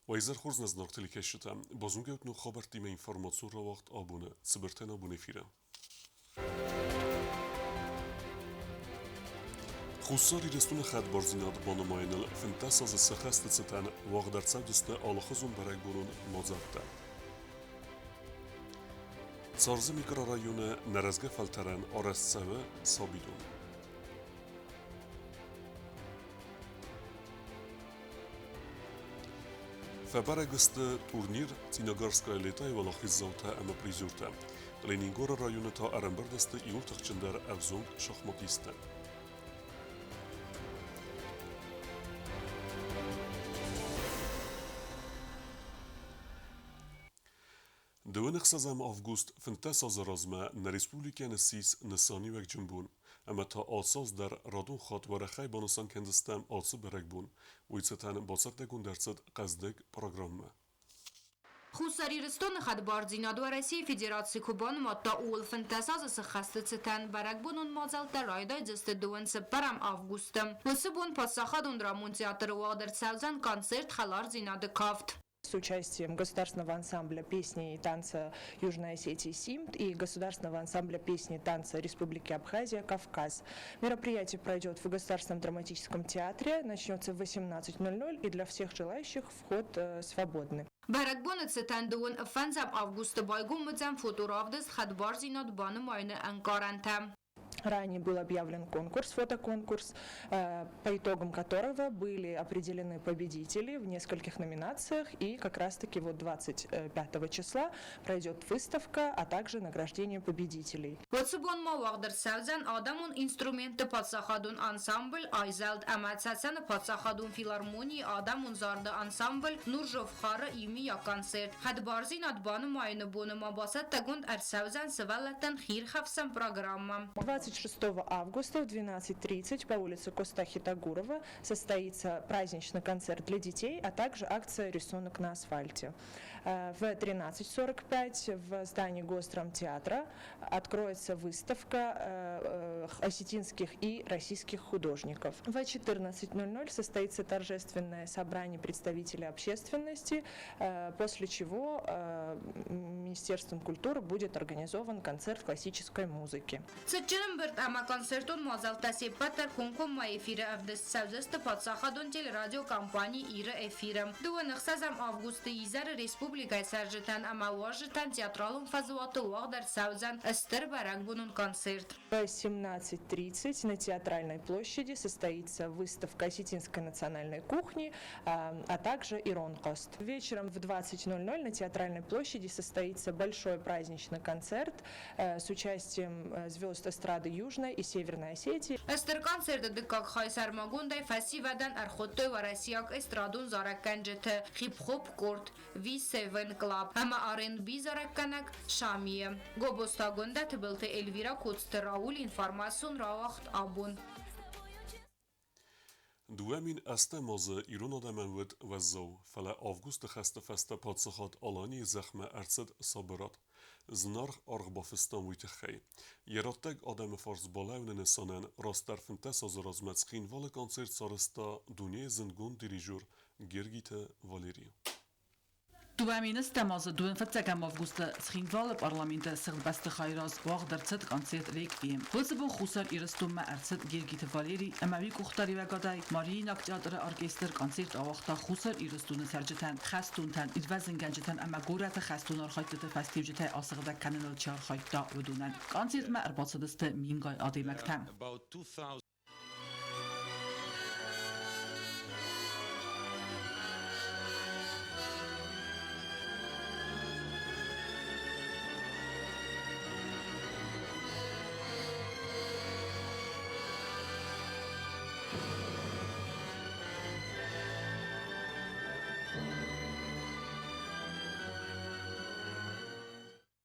وایزر خورز نزناقتلی کشتم بازون گوت نو خبر تیم اینفورماسیون را وقت آبونه سبرتن آبونه فیرم خصوصی رستون خد بارزیناد بانماینل فنتاس از سخست ستن واقع در سودست آلخزون برای برون مازده سارز میکرارایون نرزگه فلترن آرست سوه سابیدون فبرگست تورنیر تیناگارسکای لیتای ولاخی زوتا اما پریزورتا لینینگور رایون تا ارنبردست ایول تخچندر افزونگ شخماتیسته دوونخ سازم آفگوست فنتاس از رازمه نریسپولیکا نسیس نسانی وک جنبون اما تا آساز در رادون خات و رخای بانوسان کندستم آسو برگ بون ویتستان باسر دگون درصد قصدگ پروگرامه Խուսարիրստոնը խadբարձինադու России Федерации Кубан մատտա ուլ ֆենտասազը խաստեցտան բարակբունուն մազալ տարայդայ ձստդուն սպարամ ավգուստը լսբուն փասախադուն դրամուն театрը ուադերցազան концерт խալար զինադը կավտ с участием государственного ансамбля песни и танца Южной Осетии СИМТ и государственного ансамбля песни и танца Республики Абхазия «Кавказ». Мероприятие пройдет в Государственном драматическом театре, начнется в 18:00 и для всех желающих вход свободный. Բարակբոնը ցտանդուն ֆանզամ ավգուստը բայգում մծան ֆոտորավդս խadբարձինոդ բանը մայնը անկարանտա Ранее был объявлен конкурс, фотоконкурс, по итогам которого были определены победители в нескольких номинациях. И как раз-таки вот 25 числа пройдет выставка, а также награждение победителей. Ոցբոն մավաղդր սավզան ադամուն ինստրումենտը պատսախադուն անսամբլ, այզալդ ամացասանը պատսախադուն ֆիլարմոնի, ադամուն զարդը անսամբլ, նուրժով խարը իմիա կոնցերտ. Խadբարձին ադբանում այնը բոնը մաբասատ տագունդ արսավզան սվալատան խիր խավսան программа. 26 августа в 12:30 по улице Костахи Тагурова состоится праздничный концерт для детей, а также акция «Рисунок на асфальте». В 13:45 в здании Госдрамтеатра откроется выставка осетинских и российских художников. В 14:00 состоится торжественное собрание представителей общественности, после чего Министерством культуры будет организован концерт классической музыки. Цеченберт ама концертон мазалтаси патер конкома эфира авдес савзеста подсахадон тел радио компании ира эфиром. Дуэнэх сазам августа изар республикай саржетан ама важетан театралун фазуату вагдар савзан эстер барагбунун концерт. В 17:30 на Театральной площади состоится выставка осетинской национальной кухни, а также Иронкост. Вечером в 20:00 на Театральной площади состоится большой праздничный концерт с участием звезд эстрады Южной и Северной Осетии. Эстер концерты дыкак хайсар магундай фасивадан архоттой варасияк эстрадун заракканжеты хип-хоп корт V7 Club ама R&B заракканак Шамие. Гобостагунда тыбылты Эльвира Куцтераул информацион равахт абун. دوامین استماز ایران آدمان ود و زو فلا آفگوست خسته فسته پادسخات آلانی زخمه ارصد صابرات زنارخ آرغ بافستان ویت خی یراتگ آدم فارز بالاون نسانن راست در فنتس از رازمتسخین وال کانسرت سارستا دنیای زنگون دیریجور گرگیت والری Դուամինս տեմազը դուեն ֆծակամ ավգուստը սխինվալը պարլամինտը սղլբաստը խայրազ վաղ դրցդ կանցերտ ռեքվիեմ։ Հոցը խուսար իրստում մա արցդ գերգիթը վալերի ամավի կուխտարի վագադայ մարիինակ театр оркестр концерт ավախտա խուսար իրստունը սերջտան խաստունտան իդվազն գանջտան ամա գորատը խաստուն արխայտը ֆեստիվջտե ասղდა կանոնալ չարխայտա ուդունան концерт մա արբացդստը մինգայ ադեմակտամ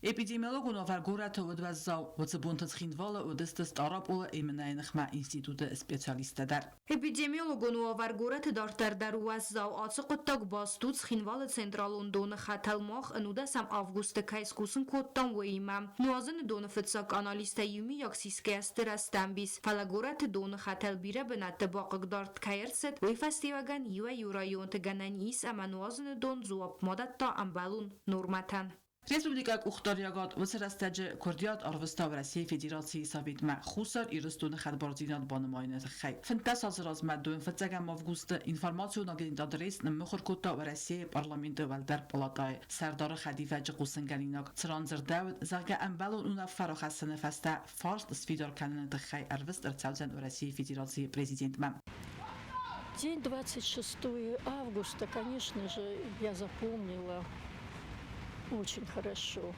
Epidemiolog Novar Gorat odvazał wacebunta schindvala odestest Arab ola eminaynikhma institute specialistedar. Epidemiolog Novar Gorat dar wazzaw atsıqıttaq bastut schindvala centralun donu xatalmaq nudasam avgusta kayskusun kottan vayimam. Nuazın donu fıtsak analista yumi yaksiskester astambis. Falagorat donu xatal bire benatte baqıqdart kayırset ve festivagan yuva yurayonte gananis ama nuazın don zuap modatta ambalun normatan. Respublika Uxtaryagat vsrastaj Kurdiyat Arvista ve Rusya Federasyası sabitma xusar iristun xadbarzinat banmaynet xay. Fantas azraz madun fatsagam avgusta informasyon agent adres nmxur kota ve Rusya parlamento valdar palatay serdar xadifaj qusangalinak tranzir David zaga ambalun una faraxasana fasta fars sfidar kanet xay arvist rtsavzan ve Rusya Federasyası prezident mam. День 26 августа, конечно же, я запомнила очень хорошо.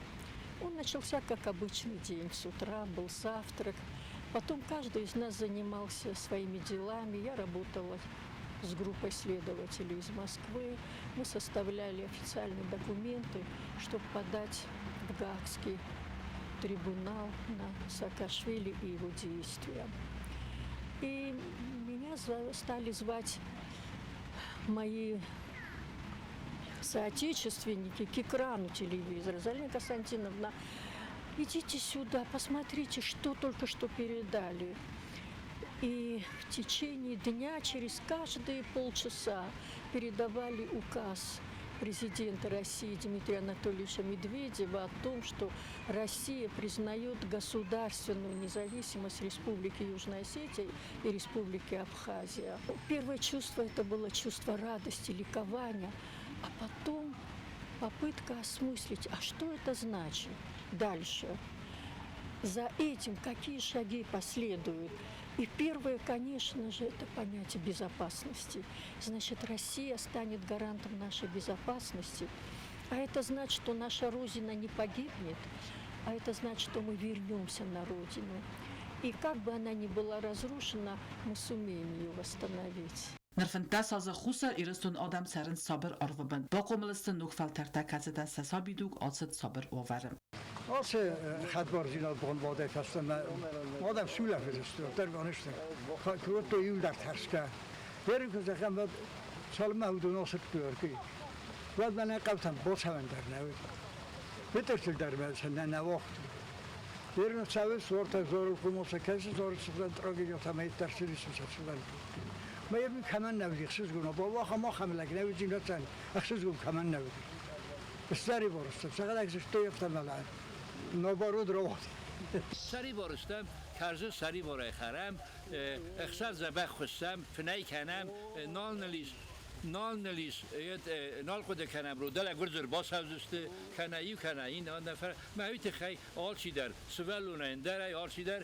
Он начался как обычный день. С утра был завтрак. Потом каждый из нас занимался своими делами. Я работала с группой следователей из Москвы. Мы составляли официальные документы, чтобы подать в Гаагский трибунал на Саакашвили и его действия. И меня стали звать мои соотечественники к экрану телевизора. Залина Константиновна, идите сюда, посмотрите, что только что передали. И в течение дня, через каждые полчаса передавали указ президента России Дмитрия Анатольевича Медведева о том, что Россия признает государственную независимость Республики Южная Осетия и Республики Абхазия. Первое чувство это было чувство радости, ликования, а потом попытка осмыслить, а что это значит дальше? За этим какие шаги последуют? И первое, конечно же, это понятие безопасности. Значит, Россия станет гарантом нашей безопасности. А это значит, что наша Родина не погибнет, а это значит, что мы вернемся на Родину. И как бы она ни была разрушена, мы сумеем ее восстановить. Nerfantas az xusar iristun adam serin sabır arvabın. Baqomlistin nukfal tertakazdan sasabiduk atsat sabır ovarim. Als xadbarzinat banvaday fastan adam sula فرستاد در گانشتن خود تو یول در ترسکه بریم که زخم بعد سال مهود و ناصر بیارکی بعد من قبضم باز هم در نوید بترسل در مدرسه نه نواخت بریم سوی سوارت زار و قماس کسی زار سفران تراغی یا تمایید درسلی سفران ما یبیم کمان نوید اخصیص گونه با واقع ما خملک نوید زینات زن اخصیص گونه کمان نوید بسیاری بارستم سقد اکسش تو یفتم ملعب نبارود رواد سری بارستم کرزه سری بارای خرم اخسر زبخ خستم فنای کنم نال نلیس نال خود کنم رو دل گرزر باس هزسته کنایی و کنایی نان نفر مهویت خی آلچی در سوالونه در آلچی در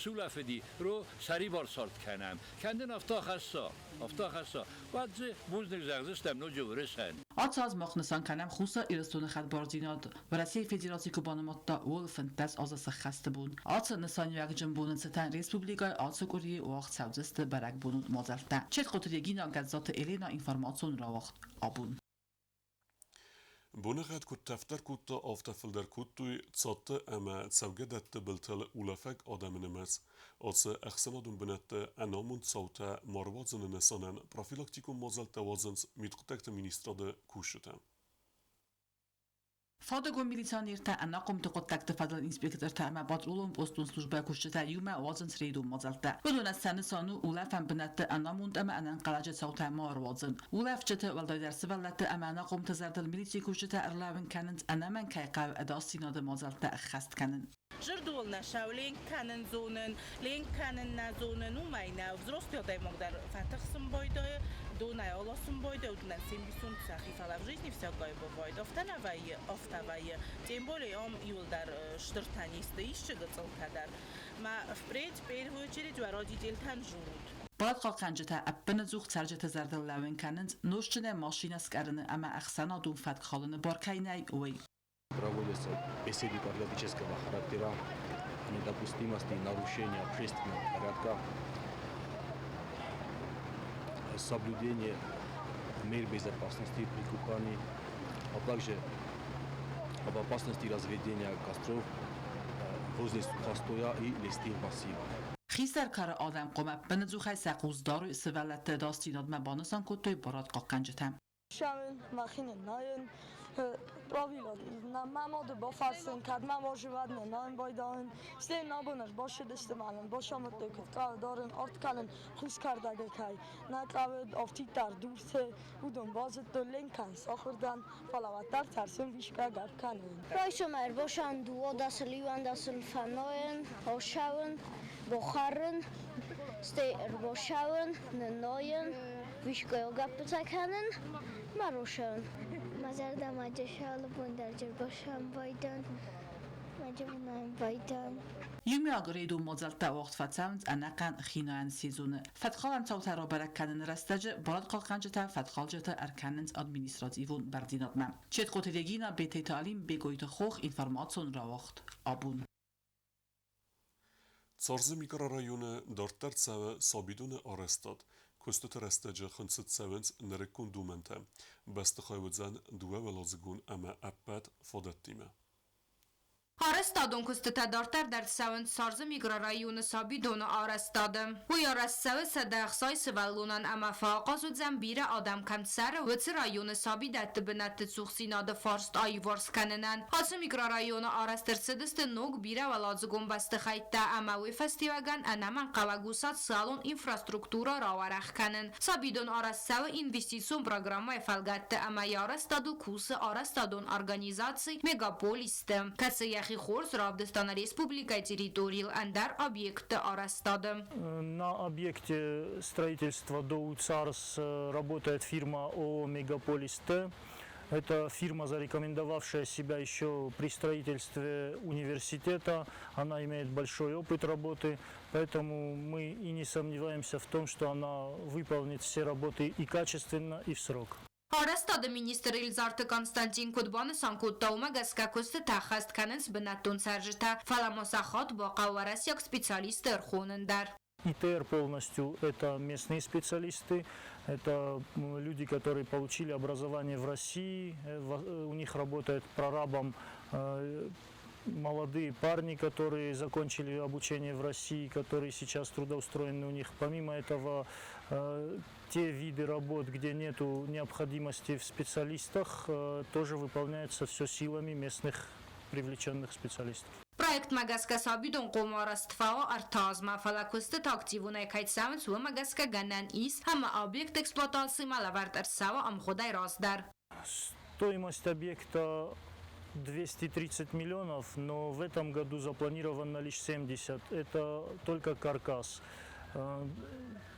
سولافدی رو سری بار سالت کنم کندن افتاخ هستا بعد بوزنگ زغزستم نو جورسن Atsaz maqnisan kanam xusa iristun xadbarzinat ve Rusya Federasyası kubanımatta ol fantas azası xasta bun. Atsa nisan yagjın bunun satan Respublikay atsa Koriye oaq savzıstı barak bunun mazalta. Çet qotiriyagina gazzatı Elena informasyon ravaqt abun. Bonnegat kut taftar kutta avtafildar kuttui tsatte ama tsavgedatte biltal ulafak adaminimas. Atsa axsanadun benatte anamun tsauta marwadzene nesanan profilaktikum mazalta wazans mitqutakta ministrade kushita. Фадагон милиционерта анақом тоқоттакта фадлан инспекторта ама патрулон постун служба кушчата юма вазан срейдун мазалта. Будун аз саны сану улаф ам бинатта анамунд ама анан қалажа саута мар вазан. Улаф чата валдайдар сиваллата ама анақом тазардал милиция кушчата ирлавин канент анаман кайқав адастинада мазалта хаст канен. Жирдулна шаулин канен зонен, лин канен на зонен умайна, взрослый могдар фатахсым бойда, донай аласым бойда, уднан 70 сахифала в жизни всякое бывает. Автовая. Тем более он юлдар штыртаниста ищет целкадар. Ма впредь в первую очередь вородитель танжут. Бад қалқанжыта аппыны зуқ царжыта зардал лавин канент, ношчыне машина скарыны ама ахсана дун фаткалыны баркайнай ой. Проводятся беседы патриотического характера, недопустимости нарушения общественного порядка, соблюдение мер безопасности при купании, а также об опасности разведения костров возле сухостоя и лесных массивов. خیسر کار آدم قومه بنزوخای سقوز دارو سوالت داستیناد مبانسان که توی براد قاقنجتم. Schauen, machen neuen правило. На мамоду бофасен, кад мамо живат на неuen бойдаен. Стен набунаш боше дестемален, бошамот декат дорен орткален хус кардагекай. На каве офтитар дурсе удон базет до ленкан сохордан фалаватар тарсен вишка габканен. Roisomer bosan duo das liwan das fanoen, oschauen, bocharen, steer boschauen, ne neuen ویشگاه گپ کنن مروشن مزرد ماجشال بندرجر باشم بایدن ماجبنایم بایدن یومی آگریدو مزل تا وقت فتسامد انقن خینان سیزونه فتخالن توتا را برکنن رستجه براد قاقنجتا فتخالجتا ارکننز ادمینیستراتیوون بردینادمم چت قوتیدگینا بیتی تعلیم بگویت خوخ اینفرماتسون را وقت آبون Царзы микрорайоны дортар цавы сабидуны арестат, көстөтөр растежы хынсыт цавынц нерекундументе, басты хайвыдзан дуэвелозгун ама аппат фодаттиме. Arestadon kustutadortar در سوند سارز میگرارایون سابیدون arestadem. Bu arestsağı sadaxsay sıvallunan ama faqazud zambira adam kanser ve rayonu sabidat binat tsuxsinada farst ayvorskanen. Has migrarayonu arestırsidist nog bira valazgun bastı xayta ama ve festivagan anaman qalagusat salon infrastruktura ravaraxkanen. Sabidon arestsağı investisyon programı falgattı ama arestadu kusu arestadon organizatsiy megapolistem. Kasıya Хорс Равдастана Республика территориал Андар объект арестадом. На объекте строительства Доу Царс работает фирма ООО «Мегаполис Т». Это фирма, зарекомендовавшая себя еще при строительстве университета. Она имеет большой опыт работы, поэтому мы и не сомневаемся в том, что она выполнит все работы и качественно, и в срок. Arestad minister Elizartă Constantin Cudban Sankutauma Gaskakuste Tahast Canens Benatun Sarjita Falamosахот Бакаварасяк специалисты Рхунендар. ИТР полностью это местные специалисты, это люди, которые получили образование в России, у них работает прорабом молодые парни, которые закончили обучение в России, которые сейчас трудоустроены у них. Помимо этого, те виды работ, где нет необходимости в специалистах, тоже выполняются все силами местных привлеченных специалистов. Проект Магаска Сабидон Комарастфао Артазма Фалакусты активуна кайтсамц у Магаска Ганан Ис, хама объект эксплуатации Малавард Арсава Амходай Раздар. Стоимость объекта 230 миллионов, но в этом году запланировано лишь 70. Это только каркас.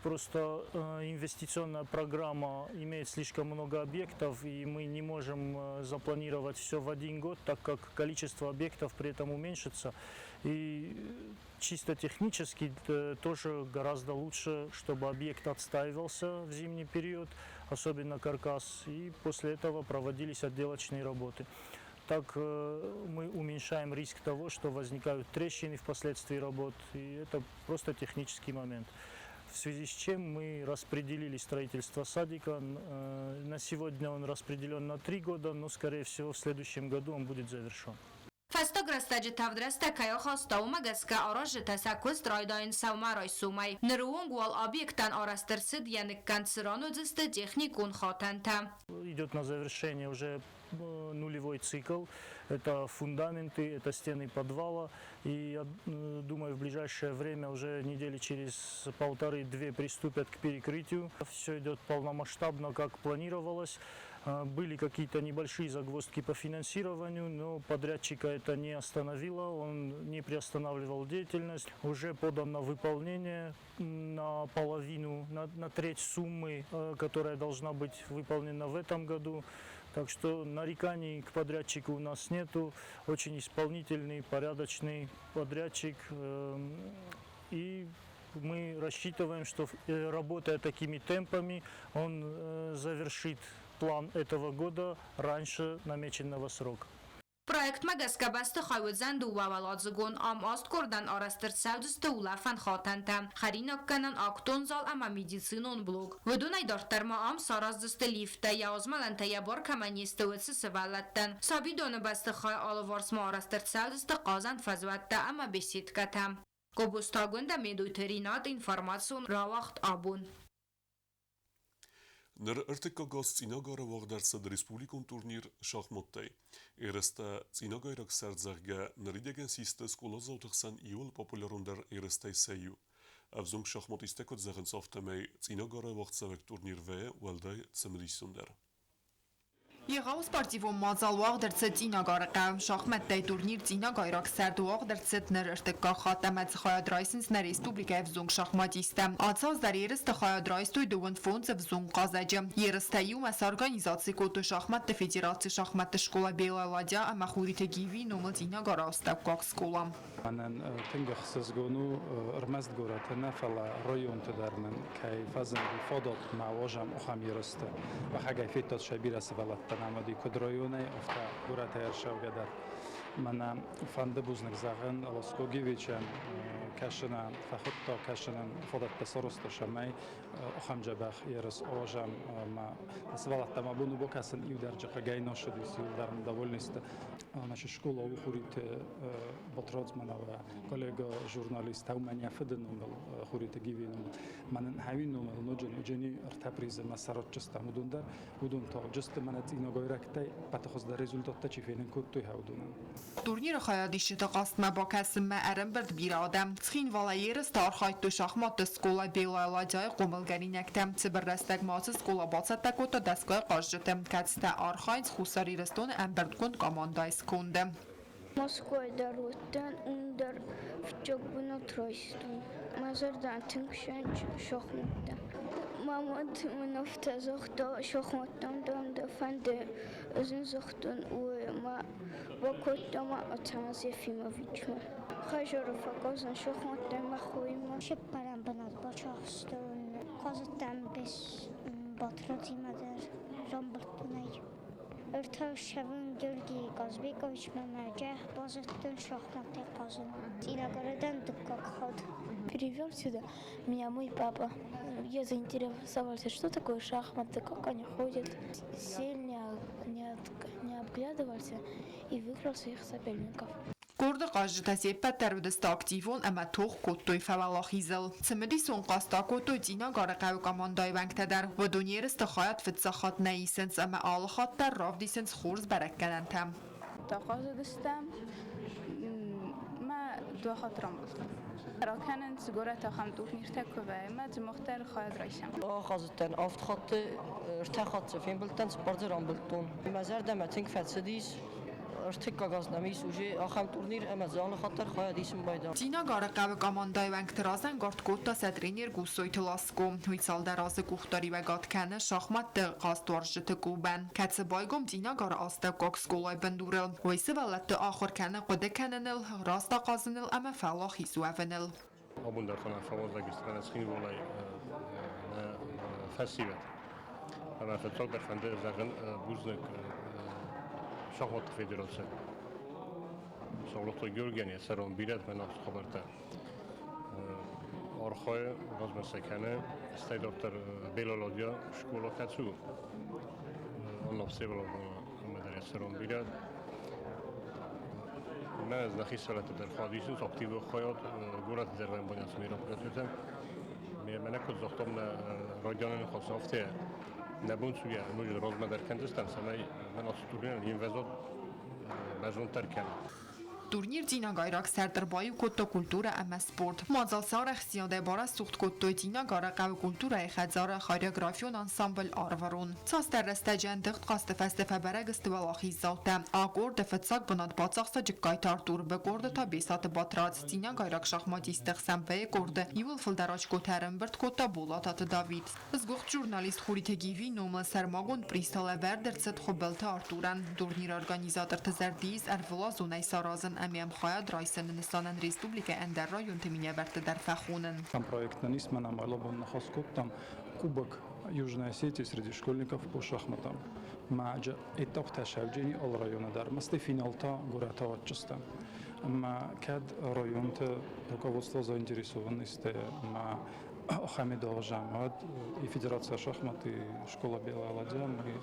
Просто инвестиционная программа имеет слишком много объектов, и мы не можем запланировать все в один год, так как количество объектов при этом уменьшится. И чисто технически тоже гораздо лучше, чтобы объект отстаивался в зимний период, особенно каркас, и после этого проводились отделочные работы. Так мы уменьшаем риск того, что возникают трещины впоследствии работ, и это просто технический момент. В связи с чем мы распределили строительство садика. На сегодня он распределен на 3 года, но, скорее всего, в следующем году он будет завершен. Фастограстаджи тавдраста кая хаста умагаска араж тасакус трайдаин саумарай сумай. Неруунгуал объектан арастырсид яник канцерану дзисты техникун хатанта. Идет на завершение уже нулевой цикл. Это фундаменты, это стены подвала. И я думаю, в ближайшее время, уже недели через 1,5-2 приступят к перекрытию. Все идет полномасштабно, как планировалось. Были какие-то небольшие загвоздки по финансированию, но подрядчика это не остановило, он не приостанавливал деятельность. Уже подано выполнение на половину, на треть суммы, которая должна быть выполнена в этом году. Так что нареканий к подрядчику у нас нету. Очень исполнительный, порядочный подрядчик. И мы рассчитываем, что работая такими темпами, он завершит план этого года раньше намеченного срока. Projekt Magaskabast Khayuzand u Wawaladzugun am Ostkordan araştırsaudiste ulafan khatantam. Kharinakkanan aktonzal ama medicinon blog. Vudunay dortarma am sarazdiste lifta yazmalanta yabar kamaniste utsi sevalattan. Sabidonu basti khay alvarsma araştırsaudiste qazand fazvatta ama besitkatam. Kobustagunda meduterinat informatsion rawacht abun. Ner Ertekagos Cinogara Wagdarced Respublikon turnier šachmattej. Ereste Cinogajrak szerdzerge ner idegen sziste szkolazautaksan jól popularunder erestej seju. Evzunk šachmatistekot zerensaftemej Cinogara Wagcevek turnier ve weldej cemedisunder. Եղավ սպարտիվոն մազալուաղ դրցեց ինագարակայում շախմետ տուրնիր ծինագայրակ սերդուաղ դրցեց ներըրտկա խատամեց խայադրայսինց ներեստուբլիկայև զունգ շախմատիստը։ Ացած դար երստը խայադրայստույ դուվն ֆոնցև զունգ qazajı. Երստայում ես արգանիզացի կոտու շախմատը ֆեդերացի շախմատը շկոլա բելալադյա ամախուրիթը գիվի նոմը ծինագարա ոստակկակ սկոլա։ Անեն թնգխ սզգոնու ըրմեստ գորատը նέφալա ռոյոն տդարմեն կայ ֆազն ֆոդոտ մավոժամ ուխամ երստը վախագայ ֆետոտ շաբիրասը վալատ نعمدی کدرایونه افتا گورت هرشاو گدر من فنده بوزنک زغن الاسکوگیویچن کشنا فخطا کشنا فضت بسرست شمی اخم جبخ یرس آجم ما اسوالت ما بونو بکسن ایو درجه قای نشدی سیل درم دول نیست نش شکولا و خوریت بطرات من و کلیگا ژورنالیست هم من یافدنم خوریت گیوینم من همینم نوجنی ارتبریز مسارات جستم ودون تا جست من اینا گایرکتی پتخوز در رزولتات چی فینن کدوی هودونن Турнիրը խայադիշը տղասմա բակասը մա արմբրդ բիրադամ ծխին վալայերս տարխայտ դու շախմատը սկոլա բելալաջայ qo'milgarinaktam Sibirrastak mosi skola botsattakota daskoy qojjutem katsta arxaynz xusaririston amberdkund komandais kunde. Moskva darutdan under vchogbuno troystun. Mazardan tinkshan shoxmatdan. Mamad munafta zoxta shoxmatdan da fande özün zoxtun u ma وكنتما أتمنى فيما فيتشو خجر فقط شخص ما خوي ما شبرم بنات باشستون قصدم بس باتراتي مدر رامبرتوني ارتاح شبم جرگی قزبیکویچ منجه بازتون شخصناتی قزن تینا گردن دکاک خود. Перевел сюда меня мой папа. Я заинтересовался, что такое шахматы, как они ходят. Сильно не обглядывался и выиграл своих соперников. Կորդը qajjտասի պատերուդստա ակտիվոն ամա թող կոտոյ ֆավալախիզել։ Ցմդի սոն qasta կոտոյ ծինա գարակայու կամանդայ վանկտադար վդոնիերստը խայատ վծախատ նայիսենց ամա ալխատտար ռավդիսենց խորզ բարակկանանթամ։ تقاضدستم ما دو خاطرم بودم. راکنن سگوره تا خم تورنیر تکوه ما مختار خواهد رایشم. خازتن آفت خط ارتخاط فين بلتن سپارتران بلتون. مزار دم تنگ فسدیس ارتکاگاز نمیس وجه آخام تورنیر امازان خاطر خواهد ایسم بایدم. Ծինա գարակայու կամանդայ վանկտրազան գորդ կոտա սադրիներ գուսոյ թլասկո հույցալ դարազը կուխտարի վագատքանը շախմատ դղաստուարժը թկուբան կացը բայգոմ ծինա գար աստավ կոքս կոլայ բնդուրել հույսը վալատը ախորքանը qodekkanenil rasta qazınil ama fallah hisuavenil. Abun darfana favazdagistan skhin volay festival. Ana fetok darfanda zagın buznek شخص فدراسیون سالوت گرگانی سران بیرد من از خبرته آرخای باز مسکنه استی دکتر بلالادیا شکولا کاتسو آن نفسی ولی مدرسه سران بیرد من از نخی سالت در خادیسون اکتیو خیات گورت در وین بانیاس میرم کردم من کد زختم رادیان خاصافته نبود سویا موجود روز مدر کندستان سمی من استورین این وزود بازون ترکن. Турнիր ծինագայրակ սերտրբայու կոտո կուլտուրը ամա սպորտ։ Մոձալ սարախ սիոդե բարա սուխտ կոտոյ ծինագարակավը կուլտուրայի խadzարը խարյոգրաֆիոն անսամբլ արվարուն։ Ցաստերստաջան դղտ qastը ֆեստեֆաբարը գստվալախի զալտը։ Ակորդը ֆծակ բնատ բացախսը ջկայտ արտուր բկորդը թա բեսատը բատրած ծինագայրակ շախմատիստեղ սամբե կորդը իվլ ֆլդարաչ կոթարն բրտ կոտա բոլատատը Դավիթ։ Զգուխտ ժուրնալիստ խուրիթը գիվի նոմը սերմագոն պրիստալը վերդերցդ խոբելթը արտուրան։ Турнир организатор тезердиз арвлазунай саразен امیم خواهد رایسن نستانن ریسپوبلیک اندر رایون تمینه برت در فخونن. Там проектна нисмана мало бон нахоскоттам кубок Южной Осетии среди школьников по шахматам. Маджа этап ташавджини ал района дар масты финалта гурата ватчистам. Ма кад районта руководство заинтересовано сте ма Хамидова Жамад и Федерация шахмат и школа Белая Ладья, мы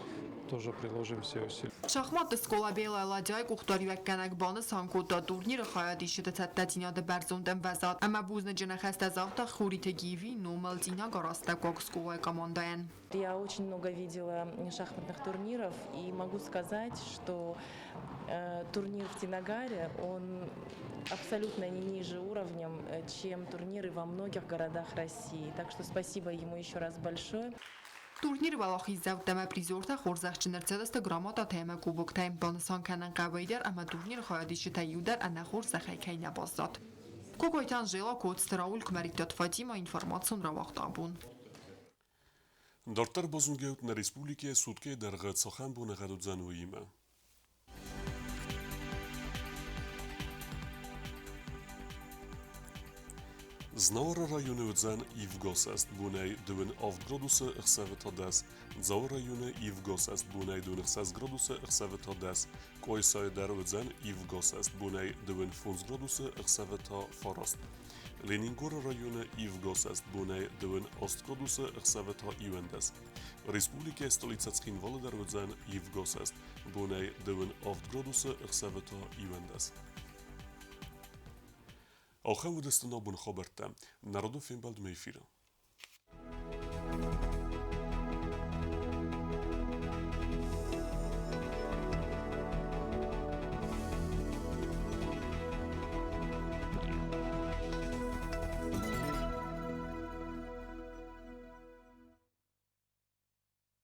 тоже приложим все усилия. Շախմատը սկոլա Բելա Լաջայ կուխտարիվակ կանակ բանը սանկոտա տուրնիրը խայադիշը տատինյադը բերզոնդեմ վազատ, ամա բուզնը ջնախեստա զաղտա խուրիթը գիվի նոմալ ծինա գարաստա կոք սկոլայ կամանդայեն. Я очень много видела шахматных турниров и могу сказать, что турнир в Тинагаре, он абсолютно не ниже уровнем, чем турниры во многих городах России. Так что спасибо ему еще раз большое. Турнир Валахи завтама призорта хорзахчы нерцедесте грамота тема кубок тайм бонусан канан кавайдер, ама турнир хаядиши таюдар, ана хорзахай кайна баздат. Кокойтан жела код страул кмаритат Фатима информацион равахтабун. Дортар бозунгеут на республике сутке дарга цохан бу нагадудзану има. Znora rajony udzen i w gosest bunej duen oft gradusy xevetodes, zau rajony i w gosest bunej duen xes gradusy xevetodes, koi soider udzen i w gosest bunej duen funs gradusy xeveto forost. Leningor rajony i w gosest bunej duen ost gradusy xeveto iwendes. Respublike stolica Chin Volodar udzen i w gosest bunej duen oft gradusy xeveto iwendes. آخر ودستنا بون خبرته نردو فیلم بالد میفیره